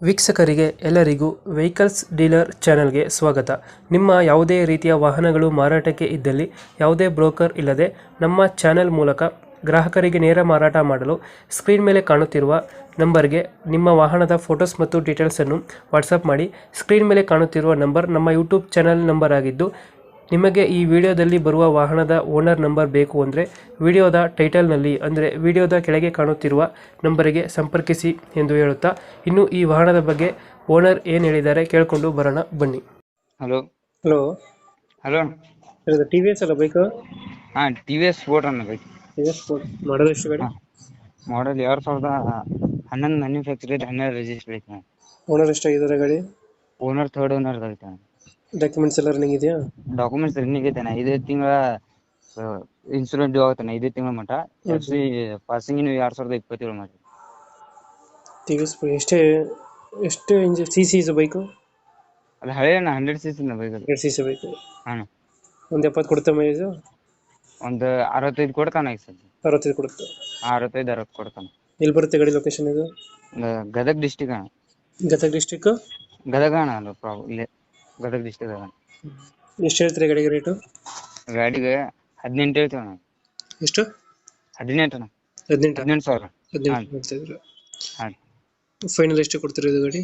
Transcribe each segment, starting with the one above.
ವೀಕ್ಷಕರಿಗೆ ಎಲ್ಲರಿಗೂ vehicles dealer ಚಾನೆಲ್ಗೆ ಸ್ವಾಗತ. ನಿಮ್ಮ ಯಾವುದೇ ರೀತಿಯ ವಾಹನಗಳು ಮಾರಾಟಕ್ಕೆ ಇದ್ದಲ್ಲಿ ಯಾವುದೇ ಬ್ರೋಕರ್ ಇಲ್ಲದೆ ನಮ್ಮ ಚಾನೆಲ್ ಮೂಲಕ ಗ್ರಾಹಕರಿಗೆ ನೇರ ಮಾರಾಟ ಮಾಡಲು ಸ್ಕ್ರೀನ್ ಮೇಲೆ ಕಾಣುತ್ತಿರುವ ನಂಬರ್ಗೆ ನಿಮ್ಮ ವಾಹನದ ಫೋಟೋಸ್ ಮತ್ತು ಡೀಟೇಲ್ಸನ್ನು ವಾಟ್ಸಪ್ ಮಾಡಿ. ಸ್ಕ್ರೀನ್ ಮೇಲೆ ಕಾಣುತ್ತಿರುವ ನಂಬರ್ ನಮ್ಮ ಯೂಟ್ಯೂಬ್ ಚಾನೆಲ್ ನಂಬರ್ ಆಗಿದ್ದು, ನಿಮಗೆ ಈ ವಿಡಿಯೋದಲ್ಲಿ ಬರುವ ವಾಹನದ ಓನರ್ ನಂಬರ್ ಬೇಕು ಅಂದರೆ ವಿಡಿಯೋದ ಟೈಟಲ್ನಲ್ಲಿ ಅಂದರೆ ವಿಡಿಯೋದ ಕೆಳಗೆ ಕಾಣುತ್ತಿರುವ ನಂಬರಿಗೆ ಸಂಪರ್ಕಿಸಿ ಎಂದು ಹೇಳುತ್ತಾ, ಇನ್ನು ಈ ವಾಹನದ ಬಗ್ಗೆ ಓನರ್ ಏನು ಹೇಳಿದ್ದಾರೆ ಕೇಳಿಕೊಂಡು ಬರೋಣ ಬನ್ನಿ. Hello hello, hello T V S ಅಲ್ಲ ಬೈಕು? ಹಾ ಟಿ ವಿ ಎಸ್ ಸ್ಪೋರ್ಟ್ ಅನ್ನ ಬೇಕು. ಟಿ ವಿ ಎಸ್ ಮಾಡೋದು ಎಷ್ಟು ಗಾಡಿ? ಮಾಡಲ್ 2011 ಮ್ಯಾನುಫ್ಯಾಕ್ಚರ್ 12 ರಿಜಿಸ್ಟರ್ ಐತೆ. ಓನರ್ ಎಷ್ಟಾಗಿದ್ದಾರೆ ಗಾಡಿ? ಓನರ್ ಥರ್ಡ್ ಓನರ್ ಐತೆ. ಡಾಕ್ಯುಮೆಂಟ್ಸ್ ಎಲ್ಲ ರನ್ನಿಂಗ್ ಇದೆಯಾ? ಡಾಕ್ಯುಮೆಂಟ್ಸ್ ರನ್ನಿಂಗ್ ಐತೆ. 5 ತಿಂಗಳ ಇನ್ಸೂರೆನ್ಸ್ ಡ್ಯೂ ಆಗುತ್ತೆ. 5 ತಿಂಗಳ ಮಟ್ಟ ಎಫ್ ಸಿ ಪಾಸಿಂಗ್ 2027 ಮಟ್ಟ. ಟಿ ವಿ ಎಸ್ ಎಷ್ಟು ಇಂಚ್ ಸಿ ಸಿ ಇದು ಬೈಕು? ಅದು ಹಳೆ 100 cc bike. 2 C C bike. ಹಾ, ಒಂದು 70 ಕೊಡುತ್ತೆ ಮೈಲೇಜು? ಒಂದು 65 ಕೊಡ್ತಾನ ಈಗ ಸದ್ಯ. 65 ಕೊಡುತ್ತೆ. 65-60 ಕೊಡ್ತಾನ. ಎಲ್ಲಿ ಬರುತ್ತೆ ಗಾಡಿ ಲೊಕೇಶನ್ ಇದು? ಗದಗ್ ಡಿಸ್ಟಿಕ್ ಅಣ್ಣ. ಗದಗ ಡಿಸ್ಟಿಕ್? ಗದಗ ಅಣ್ಣ, ಅಲ್ಲ ಇಲ್ಲೇ ಗದಗ ಡಿಸ್ಟಿಕ್ ಅಣ್ಣ. ಎಷ್ಟು ಹೇಳ್ತೀರಿ ಗಾಡಿಗೆ ರೇಟು? ಗಾಡಿಗೆ 18 ಹೇಳ್ತೀವಿ ಅಣ್ಣ. ಎಷ್ಟು? 18 ಅಣ್ಣ. 18,000. 18,000. ಹೇಳ್ತಾ ಇದ್ರು. ಹಾ, ಫೈನಲ್ ಎಷ್ಟು ಕೊಡ್ತೀರಿ ಇದು ಗಾಡಿ?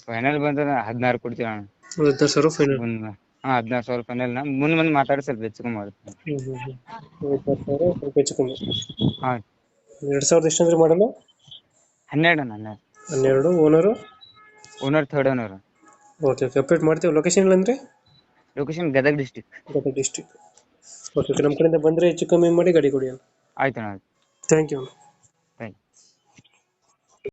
ಫೈನಲ್ ಬಂದ್ರೆ 16 ಕೊಡ್ತೀವಿ ಅಣ್ಣ. 16,000 ಫೈನಲ್? 16,000 ಫೈನಲ್. ಮುಂದೆ ಮಾತಾಡಿ ಸ್ವಲ್ಪ ಹೆಚ್ಚು ಕಮ್ಮಿ ಮಾಡುತ್ತೆ. 16,000 ಸ್ವಲ್ಪ ಹೆಚ್ಚು ಕಮ್ಮಿ. ಹಾ, 2000 ಎಷ್ಟು ಅಂದ್ರೆ ಮಾಡಲ್ಲ? 12 ಅಣ್ಣ. 12. Owner? Owner third owner. Okay update ಮಾಡ್ತೀವಿ. ಲೊಕೇಶನ್ ಇಲ್ಲ ಅಂದರೆ? Location Gadag district. Gadag district. Okay ನಮ್ಮ ಕಡೆಯಿಂದ ಬಂದರೆ ಹೆಚ್ಚು ಕಮ್ಮಿ ಮಾಡಿ ಗಾಡಿ ಕೊಡಿ. ಆಯ್ತು ಅಣ್ಣ. Thank you.